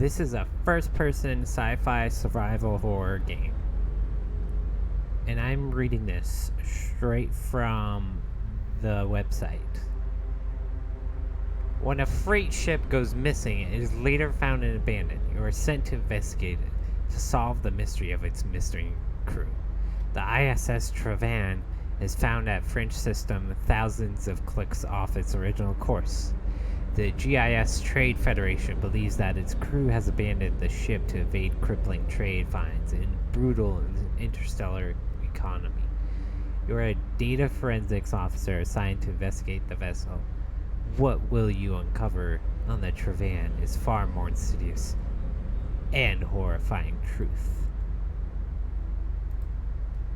This is a first-person sci-fi survival horror game. And I'm reading this straight from the website. When a freight ship goes missing, it is later found and abandoned. You are sent to investigate it to solve the mystery of its missing crew. The ISS Trevan is found at French system thousands of clicks off its original course. The GIS Trade Federation believes that its crew has abandoned the ship to evade crippling trade fines in brutal interstellar economy. You are a data forensics officer assigned to investigate the vessel. What will you uncover on the Trevan is far more insidious and horrifying truth.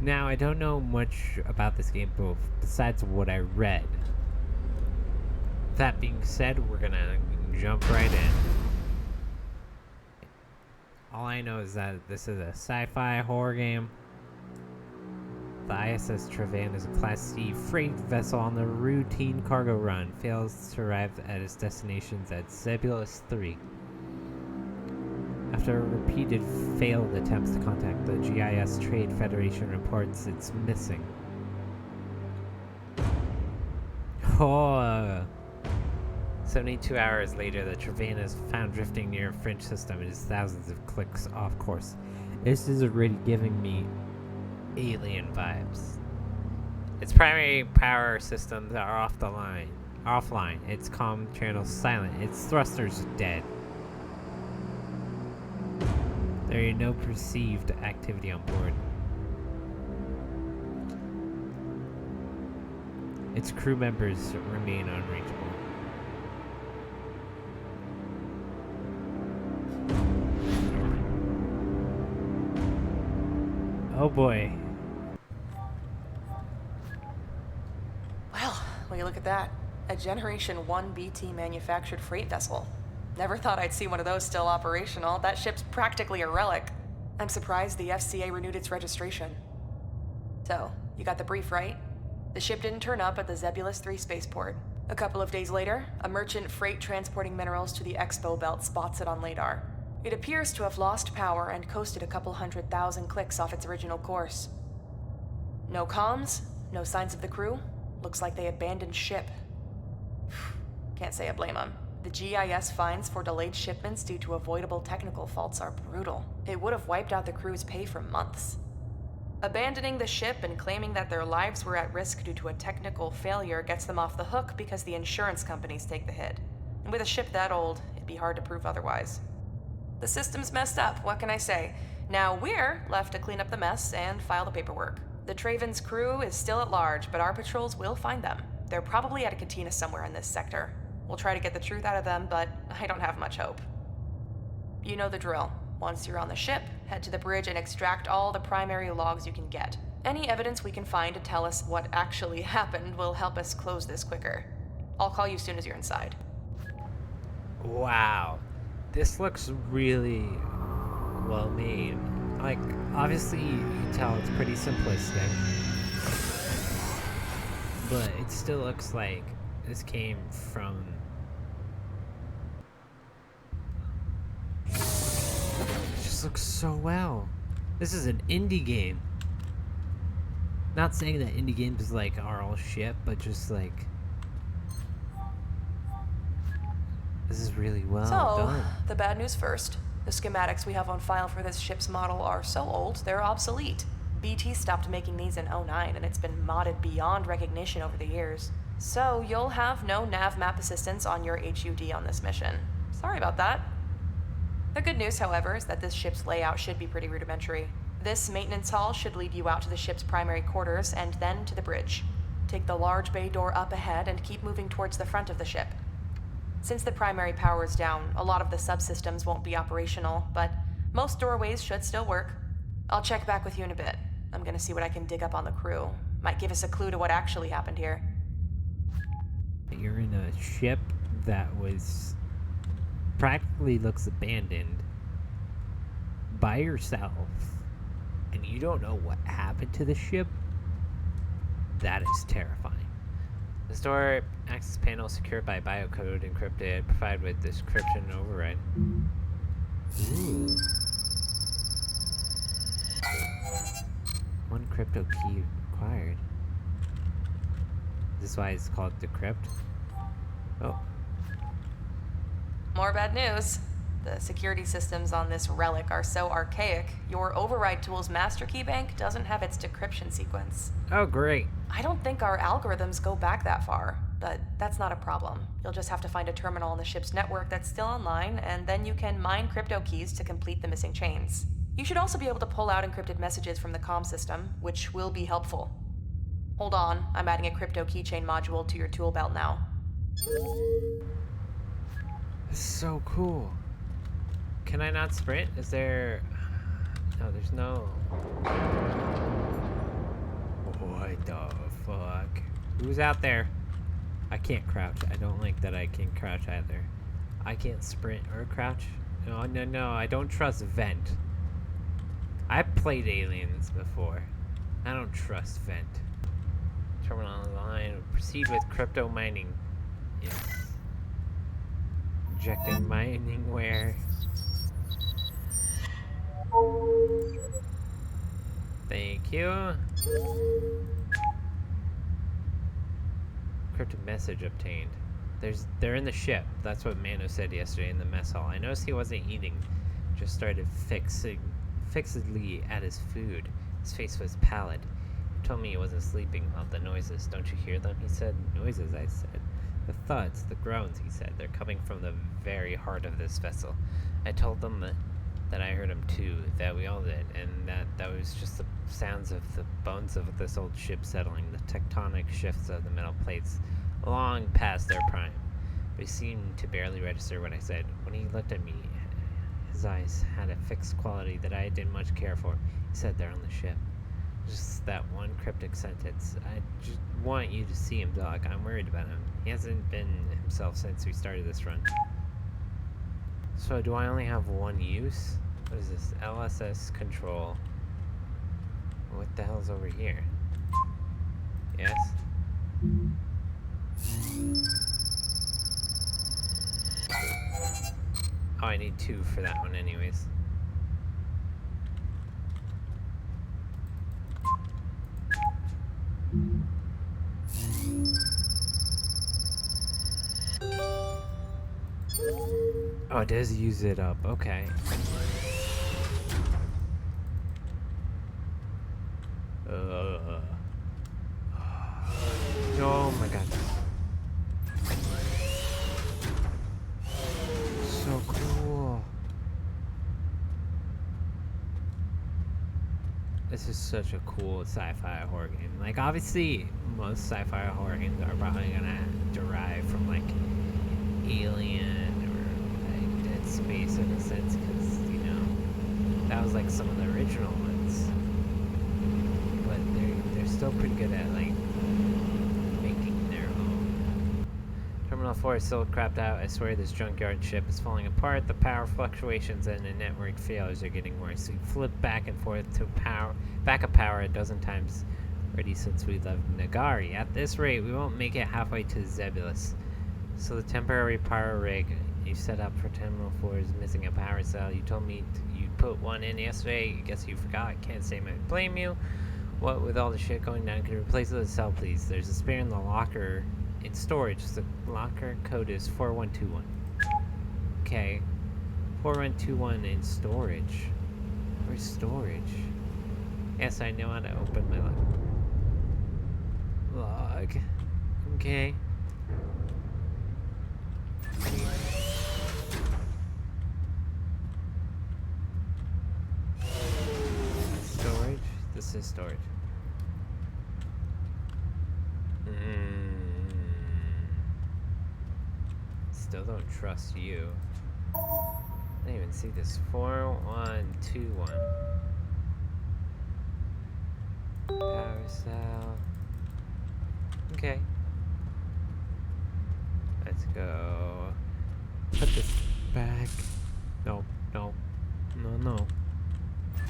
Now, I don't know much about this game besides what I read. That being said, we're gonna jump right in. All I know is that this is a sci-fi horror game. The ISS Trevan is a Class C freight vessel on the routine cargo run. Fails to arrive at its destinations at Zebulus 3. After repeated failed attempts to contact the GIS Trade Federation, reports it's missing. 72 hours later, the Trevan is found drifting near a French system. It is thousands of clicks off course. This is already giving me alien vibes. Its primary power systems are offline. Its comm channels silent. Its thrusters dead. There is no perceived activity on board. Its crew members remain unreachable. Oh boy. Well, will you look at that? A Generation 1 BT manufactured freight vessel. Never thought I'd see one of those still operational. That ship's practically a relic. I'm surprised the FCA renewed its registration. So, you got the brief, right? The ship didn't turn up at the Zebulus 3 spaceport. A couple of days later, a merchant freight transporting minerals to the Expo Belt spots it on LADAR. It appears to have lost power and coasted a couple 100,000 clicks off its original course. No comms, no signs of the crew. Looks like they abandoned ship. Can't say I blame them. The GIS fines for delayed shipments due to avoidable technical faults are brutal. It would have wiped out the crew's pay for months. Abandoning the ship and claiming that their lives were at risk due to a technical failure gets them off the hook because the insurance companies take the hit. And with a ship that old, it'd be hard to prove otherwise. The system's messed up, what can I say? Now we're left to clean up the mess and file the paperwork. The Trevan's crew is still at large, but our patrols will find them. They're probably at a cantina somewhere in this sector. We'll try to get the truth out of them, but I don't have much hope. You know the drill. Once you're on the ship, head to the bridge and extract all the primary logs you can get. Any evidence we can find to tell us what actually happened will help us close this quicker. I'll call you as soon as you're inside. Wow. This looks really well made. Like, obviously you can tell it's pretty simplistic, but it still looks like this came from... It just looks so well. This is an indie game. Not saying that indie games like are all shit, but just like... This is really well done. The bad news first. The schematics we have on file for this ship's model are so old, they're obsolete. BT stopped making these in '09, and it's been modded beyond recognition over the years. So you'll have no nav map assistance on your HUD on this mission. Sorry about that. The good news, however, is that this ship's layout should be pretty rudimentary. This maintenance hall should lead you out to the ship's primary quarters and then to the bridge. Take the large bay door up ahead and keep moving towards the front of the ship. Since the primary power is down, a lot of the subsystems won't be operational, but most doorways should still work. I'll check back with you in a bit. I'm gonna see what I can dig up on the crew. Might give us a clue to what actually happened here. You're in a ship that was practically looks abandoned by yourself, and you don't know what happened to the ship. That is terrifying. The store access panel secured by biocode encrypted, provided with description override. Ooh. One crypto key required. This is why it's called Decrypt. Oh. More bad news. The security systems on this relic are so archaic, your override tool's master key bank doesn't have its decryption sequence. Oh, great. I don't think our algorithms go back that far, but that's not a problem. You'll just have to find a terminal on the ship's network that's still online, and then you can mine crypto keys to complete the missing chains. You should also be able to pull out encrypted messages from the comm system, which will be helpful. Hold on, I'm adding a crypto keychain module to your tool belt now. This is so cool. Can I not sprint? Is there... No, there's no... What the fuck? Who's out there? I can't crouch. I don't like that I can crouch either. I can't sprint or crouch. No, no, no. I don't trust Vent. I've played Aliens before. I don't trust Vent. Terminal online. Proceed with crypto mining. Yes. Injecting mining where? Thank you. Encrypted message obtained. They're in the ship. That's what Mano said yesterday in the mess hall. I noticed he wasn't eating. Just started fixedly at his food. His face was pallid. He told me he wasn't sleeping about the noises. Don't you hear them? He said. Noises, I said. The thuds, the groans, he said. They're coming from the very heart of this vessel. I told them that I heard them too, that we all did, and that was just the sounds of the bones of this old ship settling, the tectonic shifts of the metal plates, long past their prime. But he seemed to barely register what I said. When he looked at me, his eyes had a fixed quality that I didn't much care for. He said they're on the ship. Just that one cryptic sentence. I just want you to see him, Doc. I'm worried about him. He hasn't been himself since we started this run. So do I only have one use? What is this? LSS control. What the hell's over here? Yes? Oh, I need 2 for that one anyways. Oh, it does use it up. Okay. Oh my god. So cool. This is such a cool sci-fi horror game. Like, obviously, most sci-fi horror games are probably gonna derive from, like, Alien or, like, Dead Space in a sense, because, you know, that was, like, some of the original ones. But they're still pretty good at, like, making their own. Terminal 4 is still crapped out. I swear this junkyard ship is falling apart. The power fluctuations and the network failures are getting worse. We flip back and forth to backup power a dozen times already since we left Nagari. At this rate, we won't make it halfway to Zebulus. So the temporary power rig you set up for Terminal 4 is missing a power cell. You told me you'd put one in yesterday. I guess you forgot. Can't say I blame you. What with all the shit going down, can you replace the cell, please? There's a spare in the locker in storage. The locker code is 4121. Okay. 4121 in storage. Where's storage? Yes, I know how to open my log. Okay. Storage? This is storage. Still don't trust you. I didn't even see this. 4121. Power cell. Okay. Let's go. Put this back. No, no. No, no.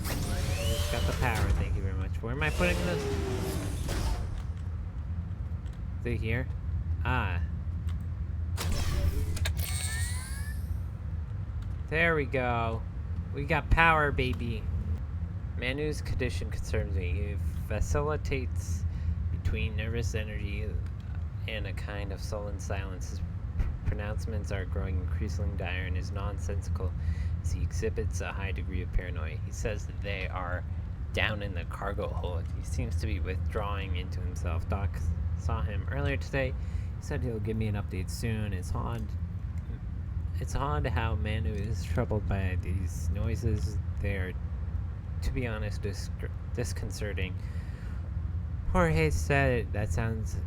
Just got the power, thank you very much. Where am I putting this? Is it here? Ah. There we go. We got power, baby. Manu's condition concerns me. He vacillates between nervous energy and a kind of sullen silence. His pronouncements are growing increasingly dire and is nonsensical as he exhibits a high degree of paranoia. He says that they are down in the cargo hold. He seems to be withdrawing into himself. Doc saw him earlier today. He said he'll give me an update soon. It's odd how Manu is troubled by these noises. They are, to be honest, disconcerting. Jorge said that sounds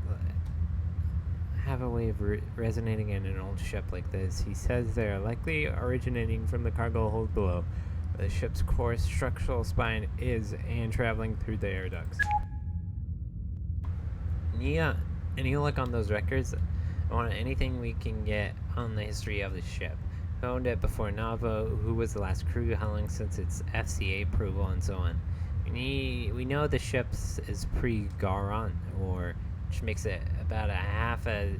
have a way of resonating in an old ship like this. He says they are likely originating from the cargo hold below, where the ship's core structural spine is, and traveling through the air ducts. Yeah, any look on those records? I want anything we can get on the history of the ship. Who owned it before Navo? Who was the last crew? How long since its FCA approval, and so on. We know the ship is pre-Garon, which makes it about half a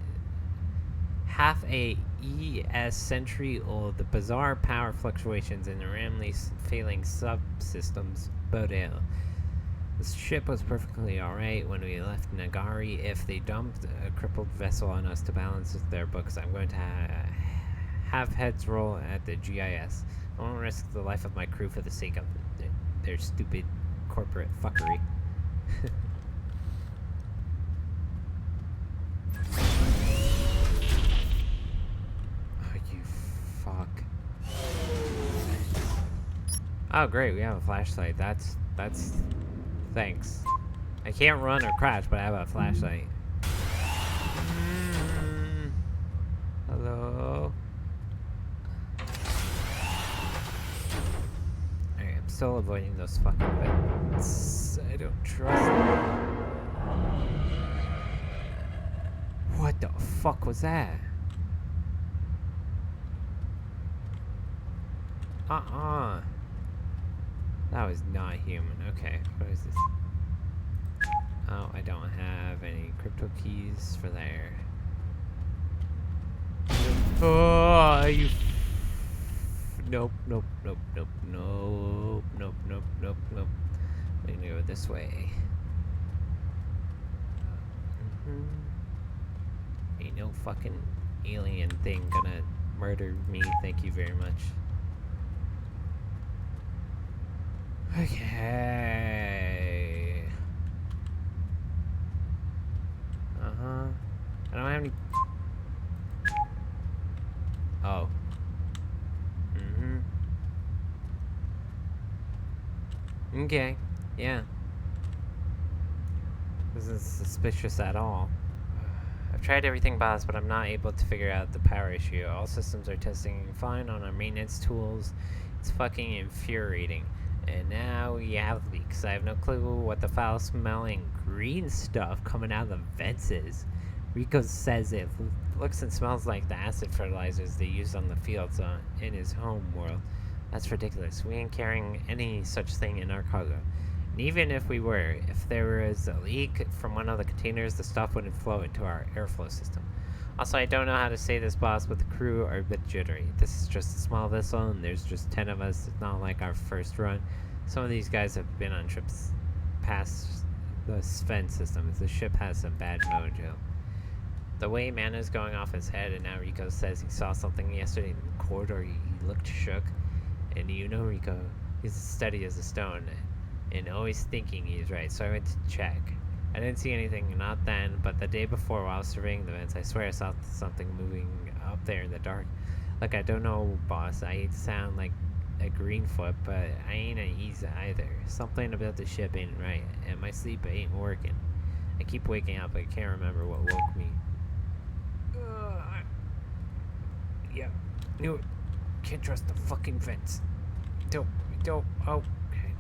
ES century old. The bizarre power fluctuations and the randomly failing subsystems bode ill. The ship was perfectly alright when we left Nagari. If they dumped a crippled vessel on us to balance their books, I'm going to have heads roll at the GIS. I won't risk the life of my crew for the sake of their stupid corporate fuckery. Oh, you fuck. Oh, great, we have a flashlight. That's thanks. I can't run or crash, but I have a flashlight. Hello? Alright, I'm still avoiding those fucking vents. I don't trust them. What the fuck was that? That was not human. Okay, what is this? Oh, I don't have any crypto keys for there. Oh, you. Nope. I'm gonna go this way. Ain't no fucking alien thing gonna murder me. Thank you very much. Okay. I don't have any. Oh. Okay. Yeah. This isn't suspicious at all. I've tried everything, boss, but I'm not able to figure out the power issue. All systems are testing fine on our maintenance tools. It's fucking infuriating. And now we have leaks. I have no clue what the foul-smelling green stuff coming out of the vents is. Rico says it looks and smells like the acid fertilizers they use on the fields in his home world. That's ridiculous. We ain't carrying any such thing in our cargo. And even if we were, if there was a leak from one of the containers, the stuff wouldn't flow into our airflow system. Also, I don't know how to say this, boss, but the crew are a bit jittery. This is just a small vessel, and there's just 10 of us. It's not like our first run. Some of these guys have been on trips past the Sven system. The ship has some bad mojo. The way Mana's going off his head, and now Rico says he saw something yesterday in the corridor. He looked shook. And you know Rico, he's steady as a stone, and always thinking he's right, so I went to check. I didn't see anything, not then, but the day before while I was surveying the vents, I swear I saw something moving up there in the dark. Look, I don't know, boss, I hate to sound like a Greenfoot, but I ain't at ease either. Something about the ship ain't right, and my sleep ain't working. I keep waking up, but I can't remember what woke me. Yeah, knew it. Can't trust the fucking vents. Don't, oh, okay.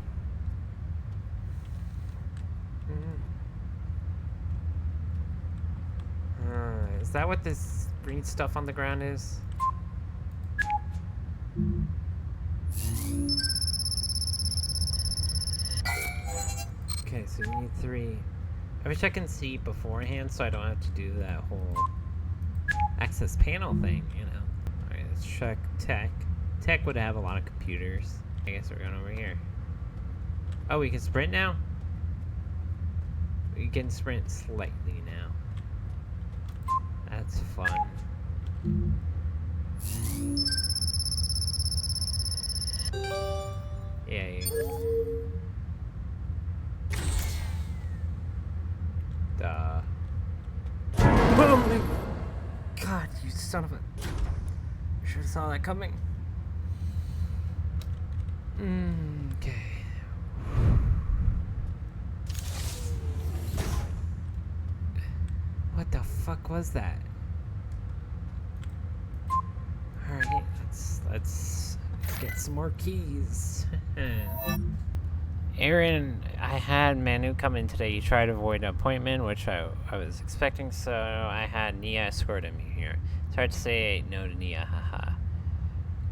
Is that what this green stuff on the ground is? Okay, so you need 3. I wish I can see beforehand so I don't have to do that whole access panel thing, you know. Alright, let's check tech. Tech would have a lot of computers. I guess we're going over here. Oh, we can sprint now? We can sprint slightly now. That's fun. Yay. Duh. Oh my god, you son of a... Should have saw that coming. Okay. What the fuck was that? Alright, let's get some more keys. Aaron, I had Manu come in today. He tried to avoid an appointment, which I was expecting, so I had Nia escort him here. It's hard to say no to Nia, haha.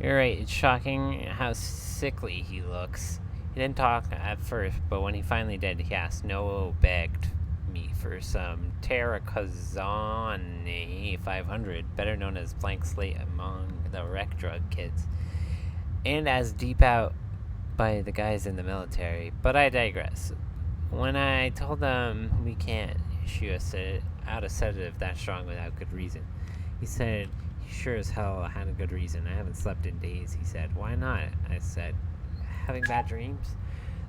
You're right, it's shocking how sickly he looks. He didn't talk at first, but when he finally did, he asked. Noah begged me for some Terracazone 500, better known as blank slate among the rec drug kids, and as deep out by the guys in the military. But I digress. When I told them we can't issue out a sedative that strong without good reason, he said he sure as hell had a good reason. I haven't slept in days, he said. Why not? I said, having bad dreams?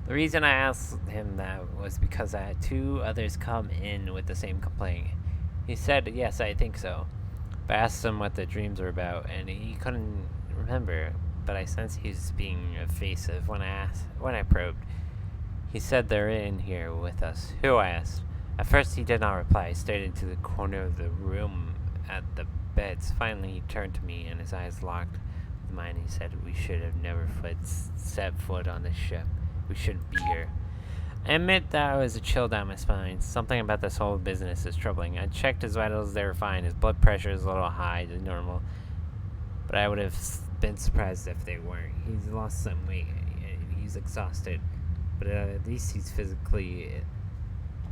The reason I asked him that was because I had 2 others come in with the same complaint. He said, yes, I think so. But I asked him what the dreams were about, and he couldn't remember. But I sensed he was being evasive when I probed. He said they're in here with us. Who? I asked. At first he did not reply. He stared into the corner of the room at the beds. Finally he turned to me and his eyes locked with mine. He said, we should have never set foot on this ship. We shouldn't be here. I admit that was a chill down my spine. Something about this whole business is troubling. I checked his vitals, they were fine. His blood pressure is a little high than normal. But I would have been surprised if they weren't. He's lost some weight. He's exhausted. But at least he's physically...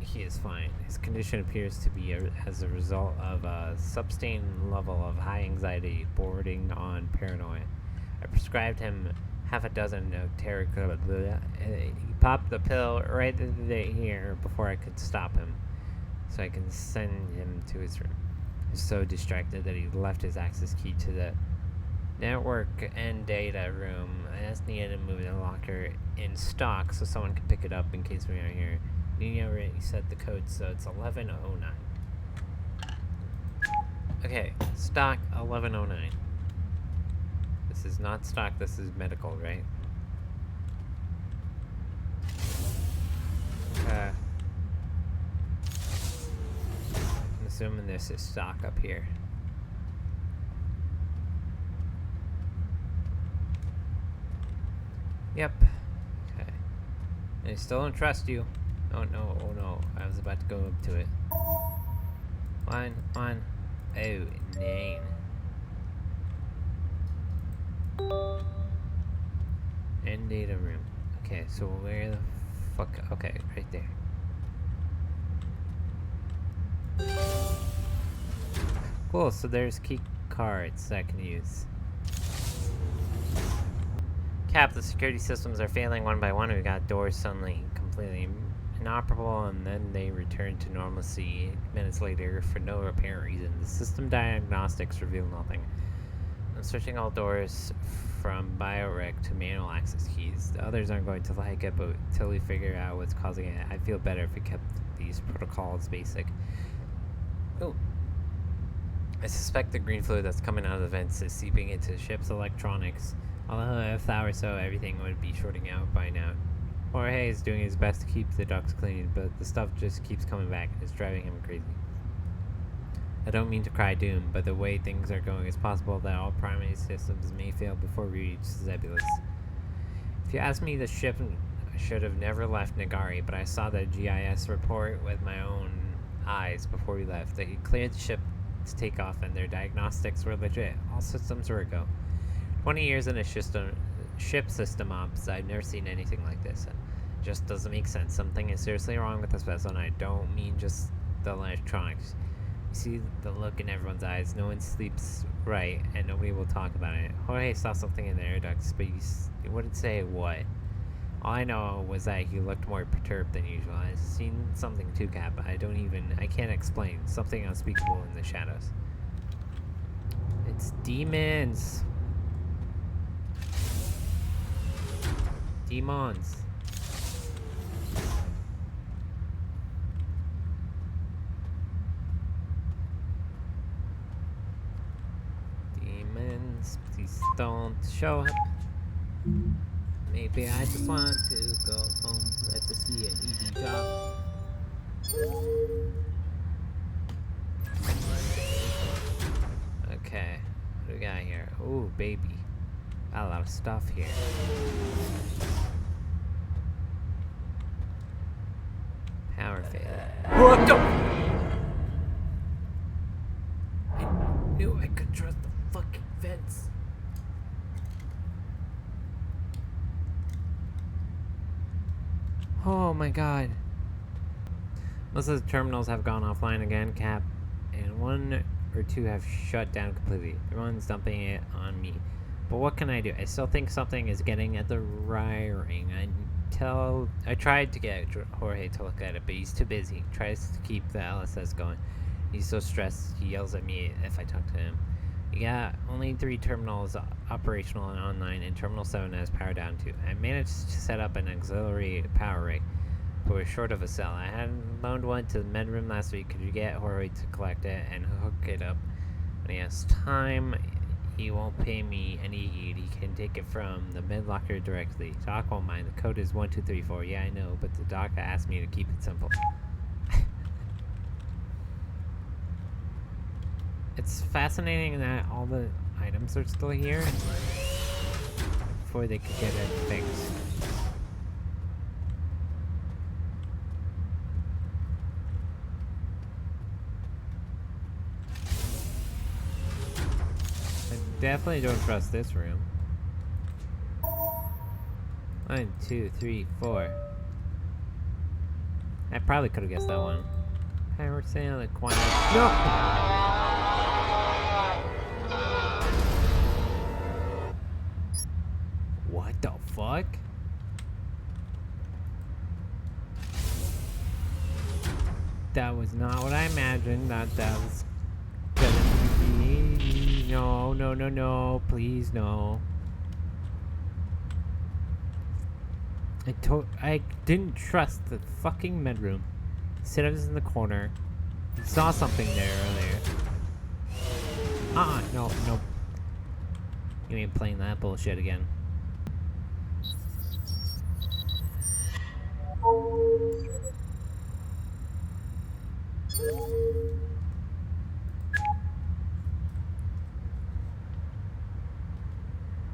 he is fine. His condition appears to be as a result of a sustained level of high anxiety bordering on paranoia. I prescribed him half a dozen of Terracazone. He popped the pill right here before I could stop him, so I can send him to his room. He was so distracted that he left his access key to the network and data room. I asked Nia to move the locker in stock so someone can pick it up in case we aren't here. Nia already set the code, so it's 1109. Okay, stock 1109. This is not stock, this is medical, right? I'm assuming this is stock up here. Yep. Okay. I still don't trust you. Oh no, oh no. I was about to go up to it. One. Oh, 9. And data room. Okay, so where the fuck? Okay, right there. Cool, so there's key cards that I can use. Cap, the security systems are failing one by one. We got doors suddenly completely inoperable, and then they return to normalcy 8 minutes later for no apparent reason. The system diagnostics reveal nothing. I'm searching all doors from biorec to manual access keys. The others aren't going to like it, but until we figure out what's causing it, I feel better if we kept these protocols basic. Oh. I suspect the green fluid that's coming out of the vents is seeping into the ship's electronics. Although if that were so, everything would be shorting out by now. Jorge is doing his best to keep the ducts clean, but the stuff just keeps coming back. It's driving him crazy. I don't mean to cry doom, but the way things are going, it's possible that all primary systems may fail before we reach Zebulus. If you ask me, the ship should have never left Nagari, but I saw the GIS report with my own eyes before we left. They cleared the ship to take off, and their diagnostics were legit. All systems were a go. 20 years in a ship system ops, I've never seen anything like this. It just doesn't make sense. Something is seriously wrong with this vessel, and I don't mean just the electronics. You see the look in everyone's eyes. No one sleeps right, and nobody will talk about it. Jorge saw something in the air ducts, but he wouldn't say what. All I know was that he looked more perturbed than usual. I've seen something too, Cap. I can't explain. Something unspeakable in the shadows. It's demons! Demons! Demons, please don't show up. Maybe I just want to go home. Let this be an easy job. Okay, what do we got here? Ooh, baby. Got a lot of stuff here. Power failure. What the? I knew I could trust the fucking vents. Oh my god. Most of the terminals have gone offline again, Cap, and 1 or 2 have shut down completely. Everyone's dumping it on me. But what can I do? I still think something is getting at the wiring. I tried to get Jorge to look at it, but he's too busy. He tries to keep the LSS going. He's so stressed, he yells at me if I talk to him. We got only 3 terminals operational and online, and Terminal 7 has power down too. I managed to set up an auxiliary power rig, but we're short of a cell. I had loaned one to the med room last week. Could you get Jorge to collect it and hook it up? When he has time, he won't pay me any heed. He can take it from the med locker directly. Doc won't mind. The code is 1234. Yeah, I know, but the doc asked me to keep it simple. It's fascinating that all the items are still here before they could get it fixed. I definitely don't trust this room. 1, 2, 3, 4. I probably could have guessed that one. Power sale at Quantum. No! What the fuck? That was not what I imagined. That was gonna be. No, no, no, no. Please, no. I didn't trust the fucking med room. Said I was in the corner. Saw something there earlier. No, no. You ain't playing that bullshit again.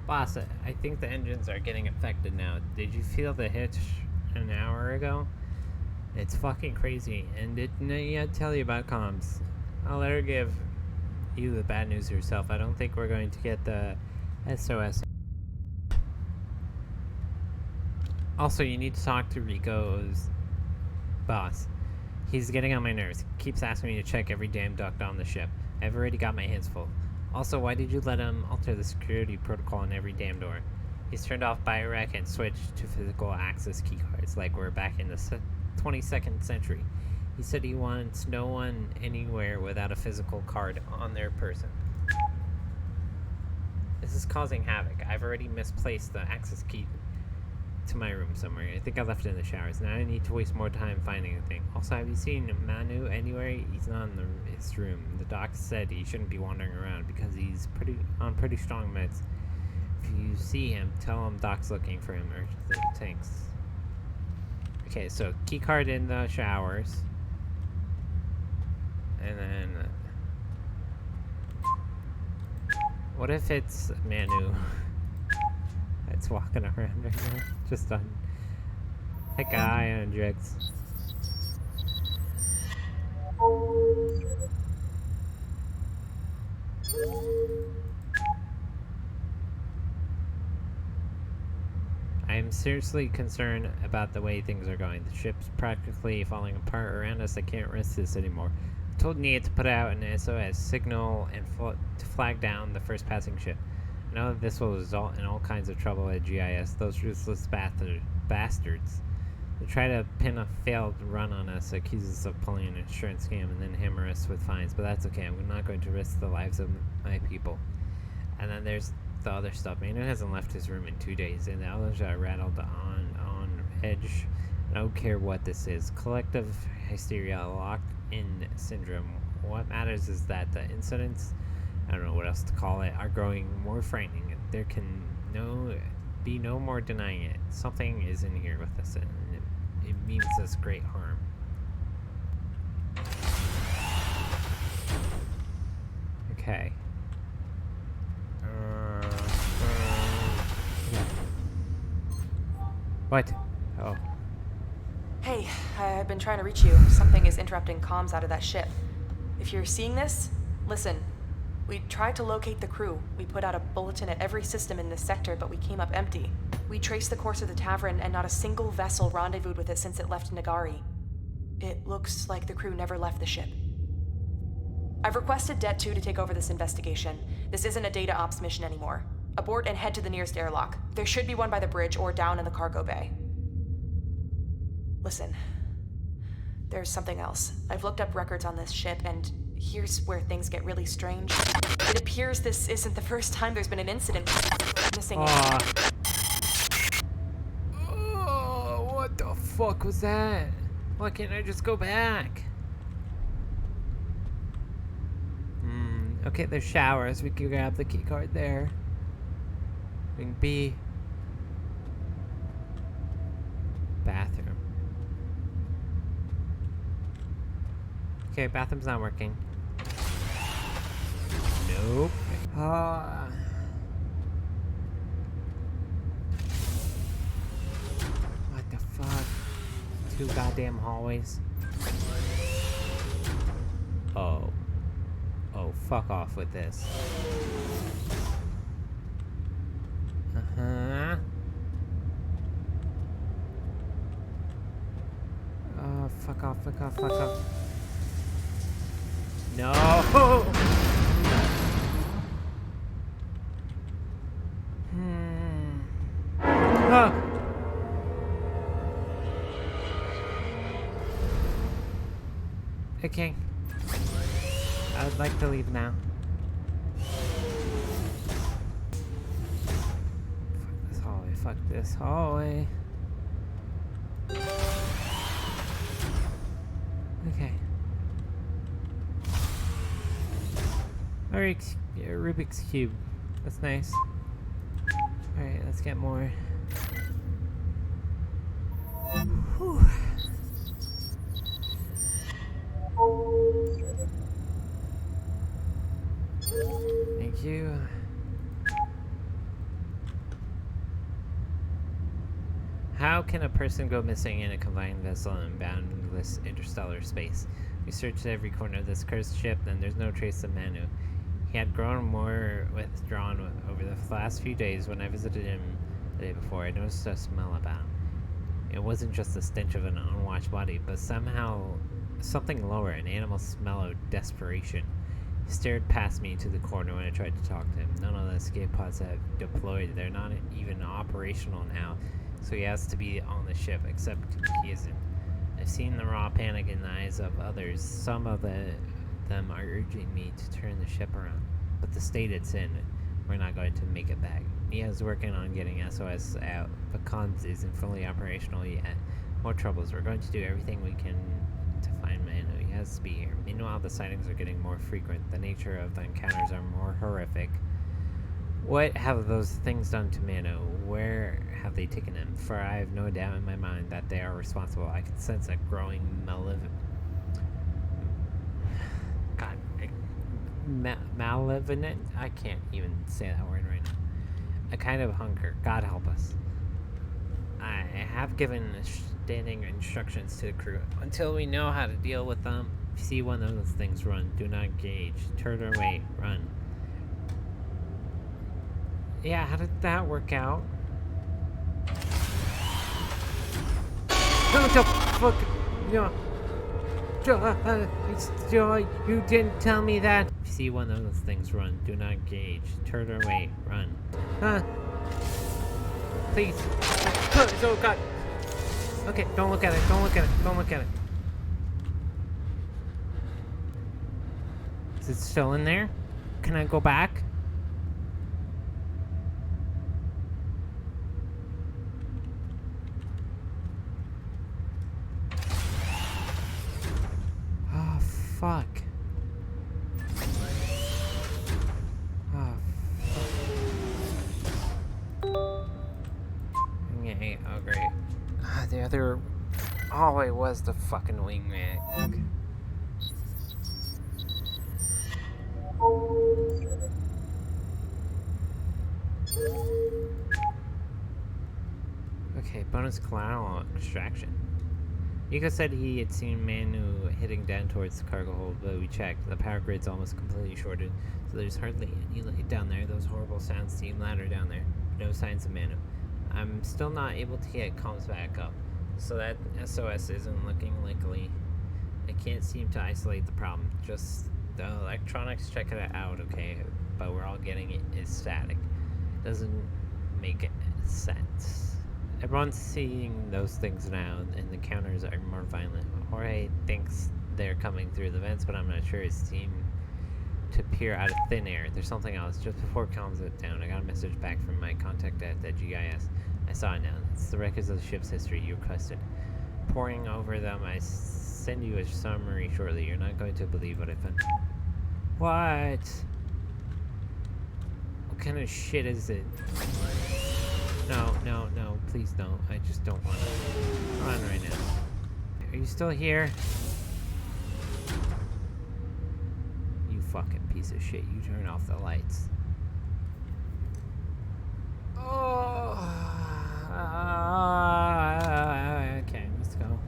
Boss, I think the engines are getting affected now. Did you feel the hitch an hour ago? It's fucking crazy, and didn't yet tell you about comms. I'll let her give you the bad news herself. I don't think we're going to get the SOS. Also, you need to talk to Rico's boss. He's getting on my nerves. He keeps asking me to check every damn duct on the ship. I've already got my hands full. Also, why did you let him alter the security protocol on every damn door? He's turned off biorec and switched to physical access keycards like we're back in the 22nd century. He said he wants no one anywhere without a physical card on their person. This is causing havoc. I've already misplaced the access key to my room somewhere. I think I left it in the showers. Now I need to waste more time finding anything. Also, have you seen Manu anywhere? He's not in his room. The doc said he shouldn't be wandering around because he's on pretty strong meds. If you see him, tell him Doc's looking for him urgently. Thanks. Okay, so keycard in the showers. And then... what if it's Manu? It's walking around right now. Just on... like an eye on drugs. I am seriously concerned about the way things are going. The ship's practically falling apart around us. I can't risk this anymore. told Nia to put out an SOS signal and to flag down the first passing ship. I know that this will result in all kinds of trouble at GIS. Those ruthless bastards. They try to pin a failed run on us, accuse us of pulling an insurance scam, and then hammer us with fines. But that's okay. I'm not going to risk the lives of my people. And then there's the other stuff. Manu hasn't left his room in 2 days, and the others are rattled on edge. I don't care what this is. Collective hysteria, locked-in syndrome. What matters is that the incidents, I don't know what else to call it, are growing more frightening. There can be no more denying it. Something is in here with us, and it means us great harm. Okay. What? Oh. Hey, I've been trying to reach you. Something is interrupting comms out of that ship. If you're seeing this, listen. We tried to locate the crew. We put out a bulletin at every system in this sector, but we came up empty. We traced the course of the Tavern, and not a single vessel rendezvoused with it since it left Nagari. It looks like the crew never left the ship. I've requested Det 2 to take over this investigation. This isn't a data ops mission anymore. Abort and head to the nearest airlock. There should be one by the bridge or down in the cargo bay. Listen, there's something else. I've looked up records on this ship, and here's where things get really strange. It appears this isn't the first time there's been an incident missing. Oh, what the fuck was that? Why can't I just go back? Okay, there's showers. We can grab the key card there. Ring B. Bathroom. Okay, bathroom's not working. Nope. What the fuck? 2 goddamn hallways. Oh. Oh, fuck off with this. Uh-huh. Oh, fuck off, fuck off, fuck off. No! Ah! Okay. I would like to leave now. Fuck this hallway. Okay. Rubik's Cube. That's nice. Alright, let's get more. Whew. Thank you. How can a person go missing in a confined vessel in boundless interstellar space? We searched every corner of this cursed ship, and there's no trace of Manu. He had grown more withdrawn over the last few days. When I visited him the day before, I noticed a smell about him. It wasn't just the stench of an unwashed body, but somehow something lower, an animal smell of desperation. He stared past me to the corner when I tried to talk to him. None of the escape pods have deployed. They're not even operational now, so he has to be on the ship, except he isn't. I've seen the raw panic in the eyes of others. Some of them are urging me to turn the ship around, but the state it's in, we're not going to make it back. Nia's working on getting SOS out, but Cons isn't fully operational yet. More troubles. We're going to do everything we can to find Manu. He has to be here. Meanwhile, the sightings are getting more frequent. The nature of the encounters are more horrific. What have those things done to Manu? Where have they taken him? For I have no doubt in my mind that they are responsible. I can sense a growing malevolent? I can't even say that word right now. A kind of hunger. God help us. I have given standing instructions to the crew. Until we know how to deal with them, if you see one of those things run, do not engage. Turn away. Run. Yeah, how did that work out? What the fuck? Yeah. You didn't tell me that. If you see one of those things, run. Do not engage. Turn away. Run. Please. Oh god. Okay, don't look at it. Don't look at it. Don't look at it. Is it still in there? Can I go back? Oh, fuck. Oh, fuck. Okay, oh great. The other... Oh, it was the fucking wingman. Okay, bonus collateral extraction. Yuko said he had seen Manu heading down towards the cargo hold, but we checked. The power grid's almost completely shorted, so there's hardly any light down there. Those horrible sounds seem louder down there. No signs of Manu. I'm still not able to get comms back up, so that SOS isn't looking likely. I can't seem to isolate the problem. Just the electronics check it out, okay, but we're all getting it is static. Doesn't make sense. Everyone's seeing those things now, and the counters are more violent. Jorge thinks they're coming through the vents, but I'm not sure. It seemed to appear out of thin air. There's something else. Just before comms went down, I got a message back from my contact at the GIS. I saw it now. It's the records of the ship's history you requested. Poring over them, I send you a summary shortly. You're not going to believe what I found. What? What kind of shit is it? No, no, no, please don't. I just don't want to run right now. Are you still here? You fucking piece of shit. You turn off the lights. Oh. Okay, let's go.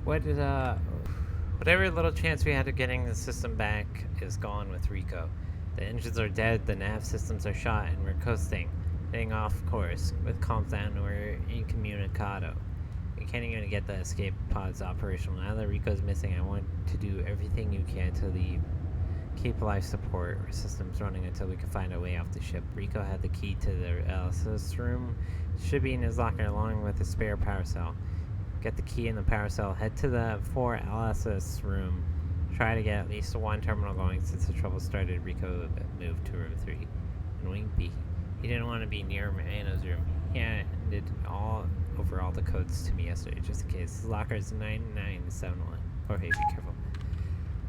What did, whatever little chance we had of getting the system back is gone with Rico. The engines are dead, the nav systems are shot, and we're coasting. Heading off course. With comms down, we're incommunicado. We can't even get the escape pods operational. Now that Rico's missing, I want to do everything you can to leave. Keep life support or systems running until we can find a way off the ship. Rico had the key to the LSS room. It should be in his locker along with a spare power cell. Get the key in the power cell. Head to the 4 LSS room. Try to get at least one terminal going. Since the trouble started, Rico moved to room 3. In Wing B. He didn't want to be near Mano's room. He handed over all the codes to me yesterday, just in case. His locker is 9971. Jorge, be careful.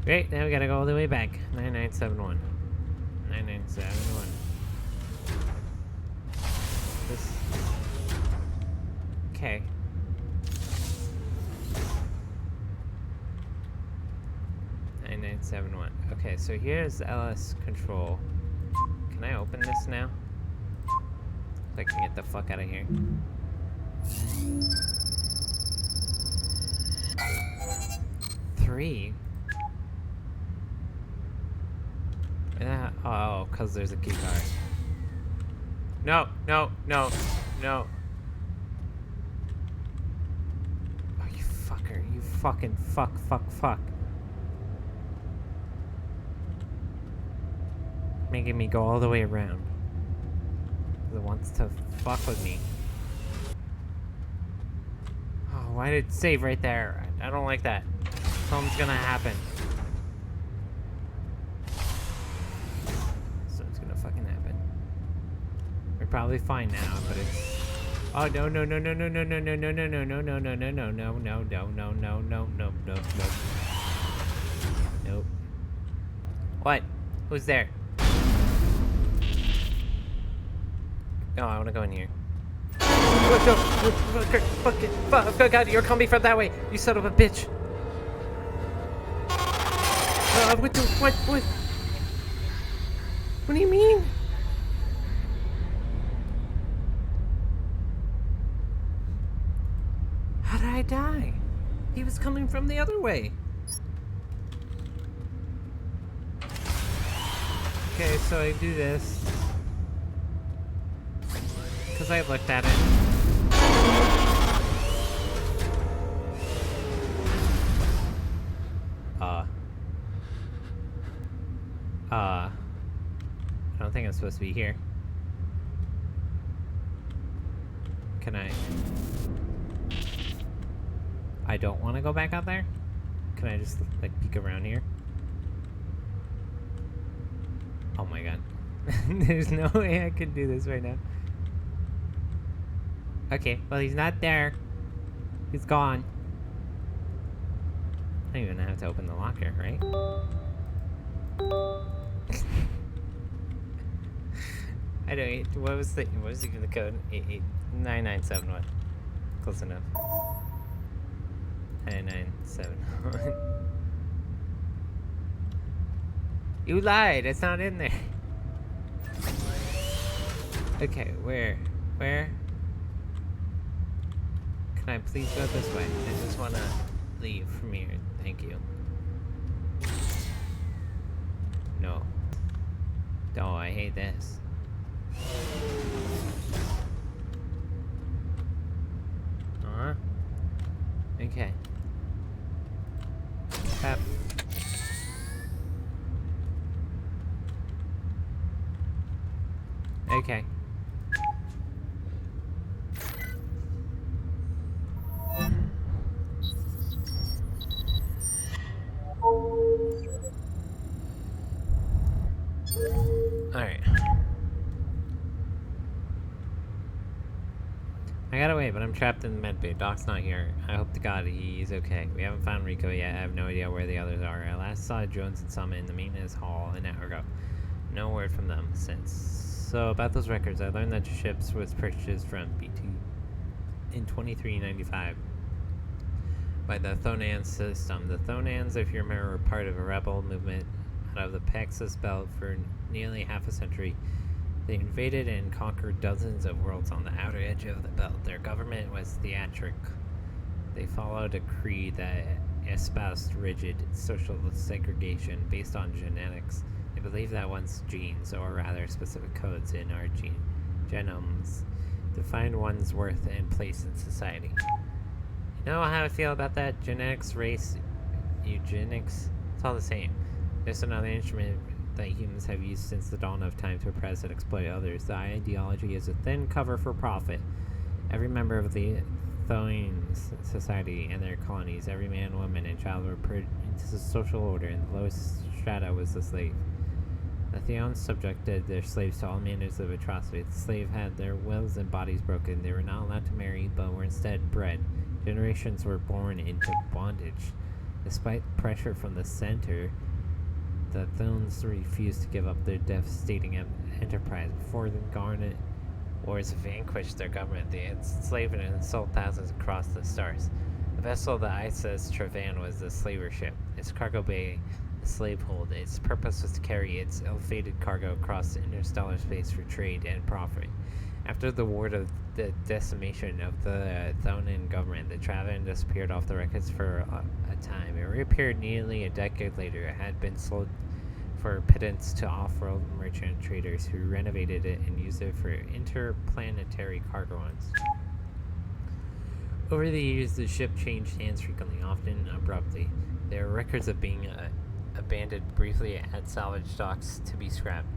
Great, now we gotta go all the way back. 9971. 9971. This... Okay. Okay, so here's LS control. Can I open this now? So I can get the fuck out of here. Three? Oh, because there's a key card. No, no, no, no. Oh, you fucker. You fucking fuck. Making me go all the way around. It wants to fuck with me. Oh, why did it save right there? I don't like that. Something's gonna happen. Something's gonna fucking happen. We're probably fine now, but it's... Oh, no. Nope. What? Who's there? No, I want to go in here. Fuck, God, you're coming from that way, you son of a bitch. What? What do you mean? How did I die? He was coming from the other way. Okay, so I do this. Because I looked at it. supposed to be here. Can I don't want to go back out there? Can I just, like, peek around here? Oh my god. There's no way I could do this right now. Okay, well, he's not there. He's gone. I don't even have to open the locker, right? I don't. What was even the code? 88997. Close enough. 9971. You lied. It's not in there. Okay, where? Can I please go this way? I just want to leave from here. Thank you. No. Oh, I hate this. Okay. Tap. Okay. Alright. I got away, but I'm trapped in the medbay. Doc's not here. I hope to God he's okay. We haven't found Rico yet. I have no idea where the others are. I last saw Jones and Summit in the maintenance hall an hour ago. No word from them since. So, about those records, I learned that the ship was purchased from BT in 2395 by the Thonan system. The Thonans, if you remember, were part of a rebel movement out of the Paxos Belt for nearly half a century. They invaded and conquered dozens of worlds on the outer edge of the belt. Their government was theatric. They followed a creed that espoused rigid social segregation based on genetics. They believed that one's genes, or rather specific codes in our genomes, defined one's worth and place in society. You know how I feel about that? Genetics, race, eugenics, it's all the same. Just another instrument that humans have used since the dawn of time to oppress and exploit others. The ideology is a thin cover for profit. Every member of the Thoin society and their colonies, every man, woman, and child were put into the social order, and the lowest strata was the slave. The Theons subjected their slaves to all manners of atrocity. The slave had their wills and bodies broken. They were not allowed to marry, but were instead bred. Generations were born into bondage. Despite pressure from the center, the Thons refused to give up their devastating enterprise. Before the Garnet Wars vanquished their government, they enslaved and ensold thousands across the stars. The vessel of the ISS Travan was the slaver ship. Its cargo bay, the slave hold. Its purpose was to carry its ill-fated cargo across interstellar space for trade and profit. After the war of the decimation of the Thonan government, the Travan disappeared off the records for a time. It reappeared nearly a decade later. It had been sold for pittance to off-world merchant traders who renovated it and used it for interplanetary cargo runs. Over the years, the ship changed hands frequently, often abruptly. There are records of being abandoned briefly at salvage docks to be scrapped,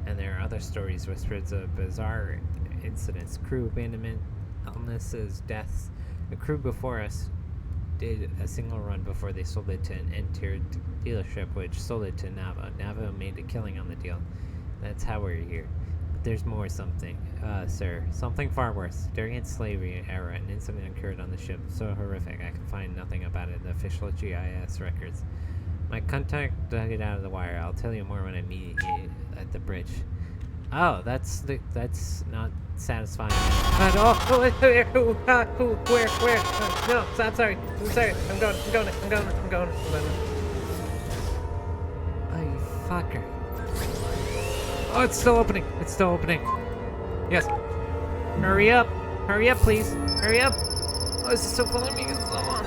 and there are other stories, whispers of bizarre incidents, crew abandonment, illnesses, deaths. The crew before us did a single run before they sold it to an entered dealership, which sold it to Nava. Nava made a killing on the deal. That's how we're here. But there's more something, sir. Something far worse. During its slavery era, an incident occurred on the ship so horrific I can find nothing about it in the official GIS records. My contact dug it out of the wire. I'll tell you more when I meet you at the bridge. Oh, that's not satisfying. Where? No, I'm sorry. I'm going. Oh, you fucker. Oh, it's still opening. Yes. Hurry up, please. Hurry up. Oh, this is so following me. It's so long.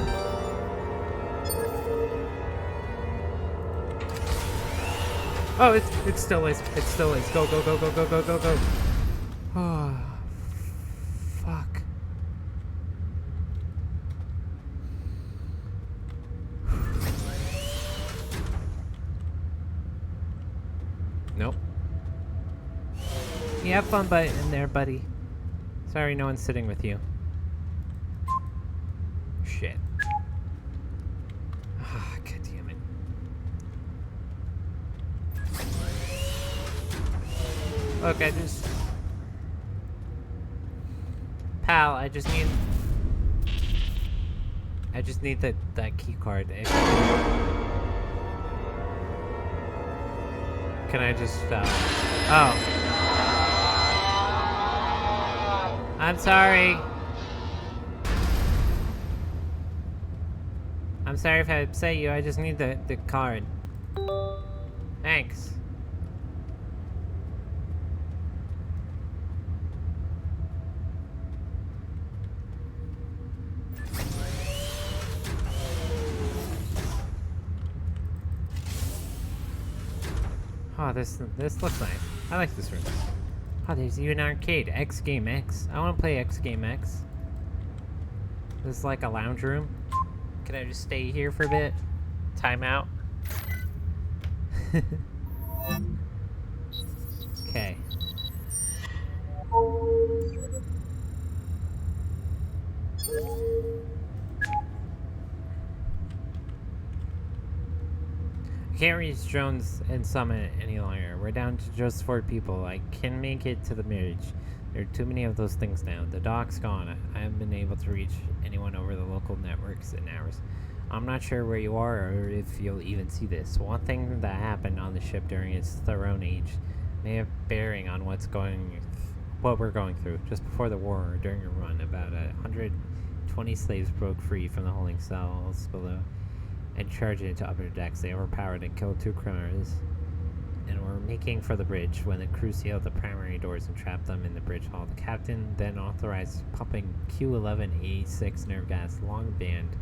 Oh, it still is. Go. Oh, fuck. Nope. have fun in there, buddy. Sorry, no one's sitting with you. Shit. Ah, God damn it. Look, Pal, I just need that key card. Can I just, oh. I'm sorry. I'm sorry if I upset you, I just need the card. Thanks. Oh, this looks nice. I like this room. Oh, there's even an arcade. X Game X. I want to play X Game X. This is like a lounge room. Can I just stay here for a bit? Time out. Okay. I can't reach drones and summit any longer. We're down to just 4 people. I can make it to the bridge. There are too many of those things now. The dock's gone. I haven't been able to reach anyone over the local networks in hours. I'm not sure where you are or if you'll even see this. One thing that happened on the ship during its throne age may have bearing on what we're going through. Just before the war, or during a run, about 120 slaves broke free from the holding cells below and charged into upper decks. They overpowered and killed 2 criminals and were making for the bridge when the crew sealed the primary doors and trapped them in the bridge hall. The captain then authorized pumping Q1186 nerve gas long band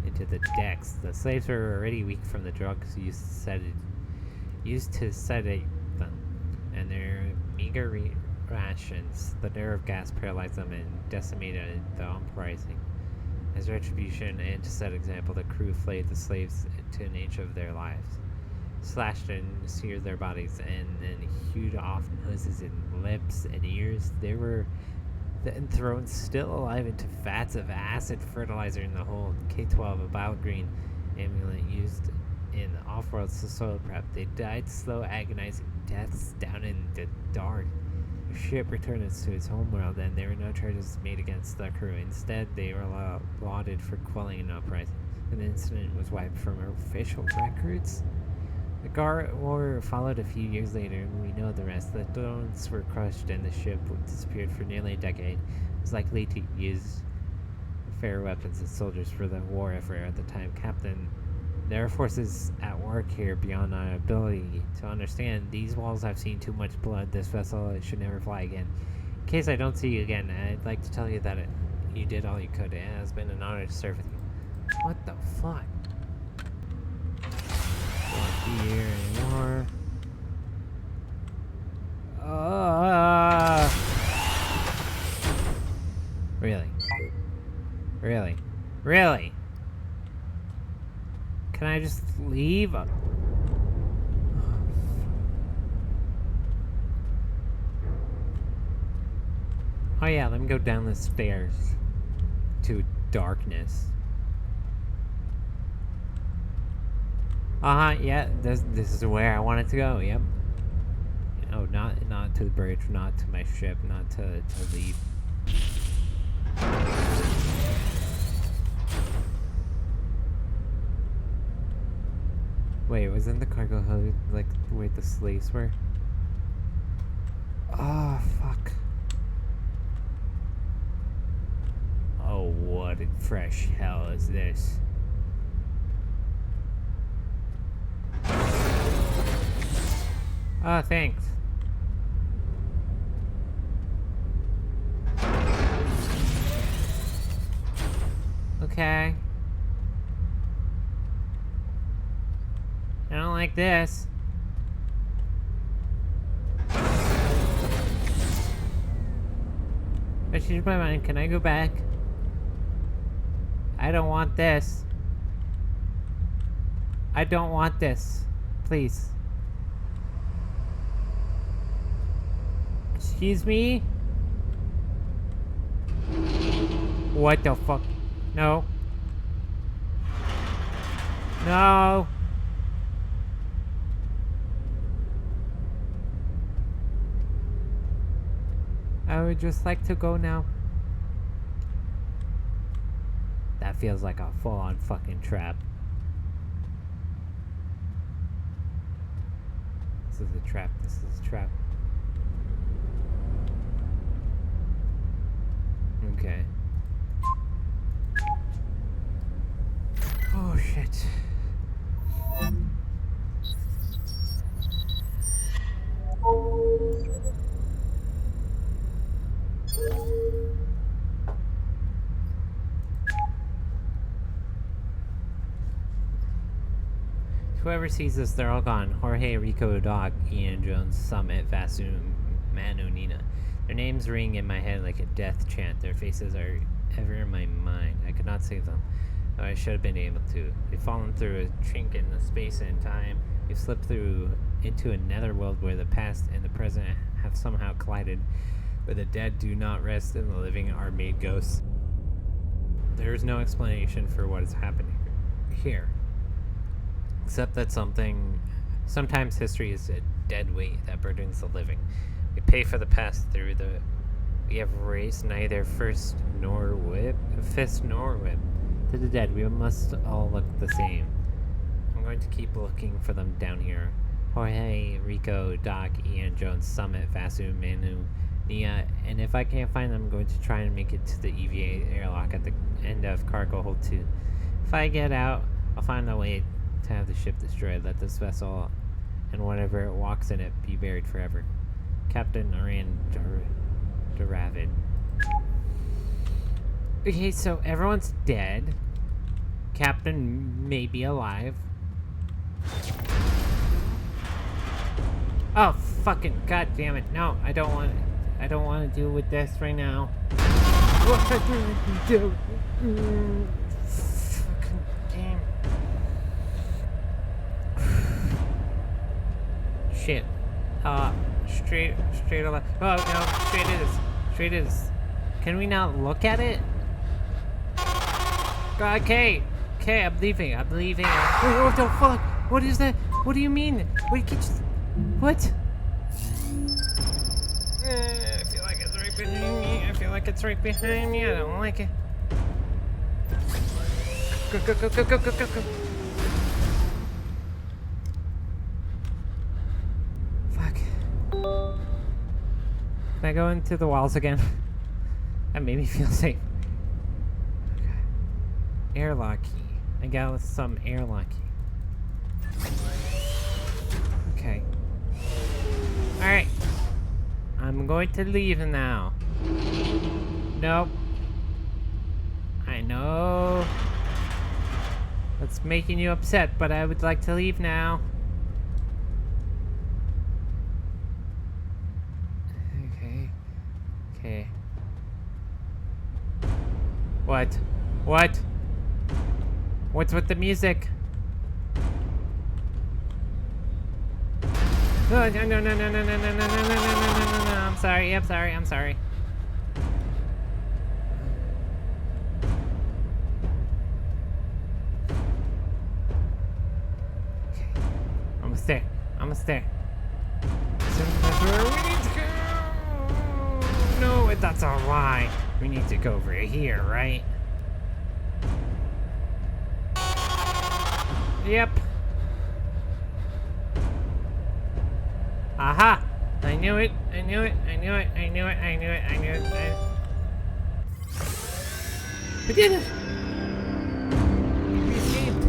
into the decks. The slaves were already weak from the drugs used to sedate them, and their meager rations. The nerve gas paralyzed them and decimated the uprising. As retribution and to set example, the crew flayed the slaves to an inch of their lives, slashed and seared their bodies, and then hewed off noses and lips and ears. They were then thrown still alive into vats of acid fertilizer in the hold. K-12, a bile-green amulet used in off-world soil prep. They died slow, agonizing deaths down in the dark. The ship returned to its homeworld, and there were no charges made against the crew. Instead, they were lauded for quelling an uprising. An incident was wiped from official records. The war followed a few years later, and we know the rest. The drones were crushed, and the ship disappeared for nearly a decade. It was likely to use fair weapons and soldiers for the war effort at the time. Captain, there are forces at work here beyond our ability to understand. These walls have seen too much blood. This vessel should never fly again. In case I don't see you again, I'd like to tell you that you did all you could. It has been an honor to serve with you. What the fuck? Won't be here anymore. Really? Really? Really? Can I just leave? Oh yeah, let me go down the stairs to darkness. Yeah, this is where I wanted to go, yep. Oh, not to the bridge, not to my ship, not to leave. Wait, wasn't the cargo hold like where the slaves were? Oh, fuck. Oh, what in fresh hell is this? Oh, thanks. Okay. I don't like this. I changed my mind. Can I go back? I don't want this. I don't want this. Please. Excuse me? What the fuck? No. No. I would just like to go now. That feels like a full-on fucking trap. This is a trap. This is a trap. Okay. Oh shit. Whoever sees this, they're all gone. Jorge, Rico, Doc, Ian, Jones, Summit, Vasu, Manu, Nina. Their names ring in my head like a death chant. Their faces are ever in my mind. I could not save them, though I should have been able to. We've fallen through a chink in the space and time. We've slipped through into a netherworld where the past and the present have somehow collided, where the dead do not rest and the living are made ghosts. There is no explanation for what is happening here, except that sometimes history is a dead weight that burdens the living. We pay for the past through the... We have raised neither fist nor whip. To the dead, we must all look the same. I'm going to keep looking for them down here. Jorge, Rico, Doc, Ian, Jones, Summit, Vasu, Manu, Nia, and if I can't find them, I'm going to try and make it to the EVA airlock at the end of Cargo Hold 2. If I get out, I'll find a way to have the ship destroyed. Let this vessel and whatever walks in it be buried forever. Captain Orion Duravid. Okay, so everyone's dead. Captain may be alive. Oh, fucking god damn it. No, I don't want to deal with this right now. What do I do? Fucking game. Shit. Straight alive. Oh no, straight it is. Straight it is. Can we not look at it? Okay, I'm leaving. Oh, what the fuck? What is that? What do you mean? What? What? I feel like it's right behind me. I don't like it. Go. Fuck. Can I go into the walls again? That made me feel safe. Okay. Airlock key. I got some airlock key. Okay. Alright. I'm going to leave now. Nope. I know. That's making you upset, but I would like to leave now. Okay. What? What's with the music? No. I'm sorry. Okay. Almost there. So that's where we need to go. No, that's a lie. We need to go over here, right? Yep. Aha! I knew it. We did it! We escaped.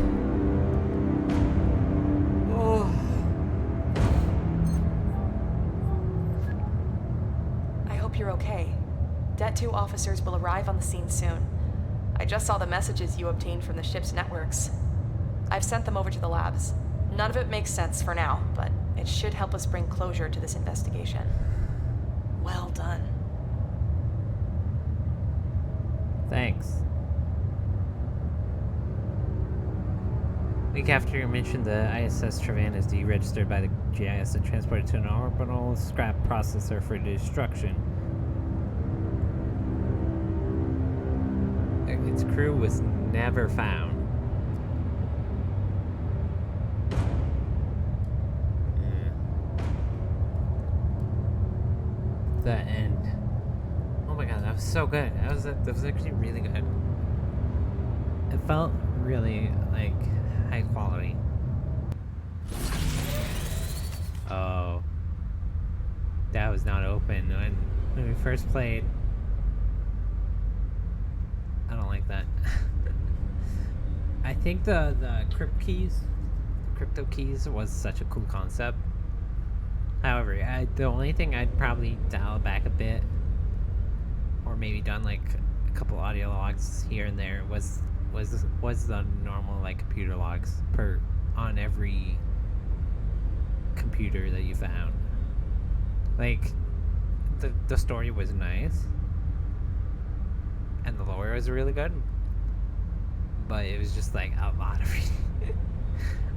Oh. I hope you're okay. Det 2 officers will arrive on the scene soon. I just saw the messages you obtained from the ship's networks. I've sent them over to the labs. None of it makes sense for now, but it should help us bring closure to this investigation. Well done. Thanks. Week after your mission, the ISS Trevan is deregistered by the GIS and transported to an orbital scrap processor for destruction. Its crew was never found. The end. Oh my god, that was so good. That was actually really good. It felt really like high quality. Oh, that was not open when we first played. I don't like that. I think the crypto keys was such a cool concept. However, the only thing I'd probably dial back a bit, or maybe done like a couple audio logs here and there, was the normal like computer logs on every computer that you found. Like the story was nice, and the lore was really good, but it was just like a lot of reading.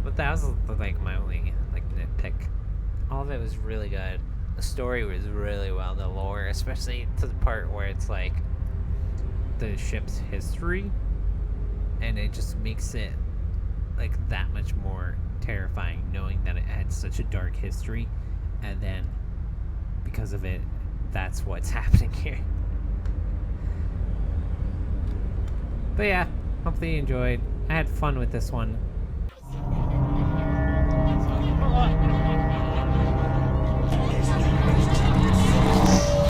But that was like my only like nitpick. All of it was really good. The story was really well. The lore, especially to the part where it's like the ship's history, and it just makes it like that much more terrifying, knowing that it had such a dark history, and then because of it, that's what's happening here. But yeah, hopefully you enjoyed. I had fun with this one.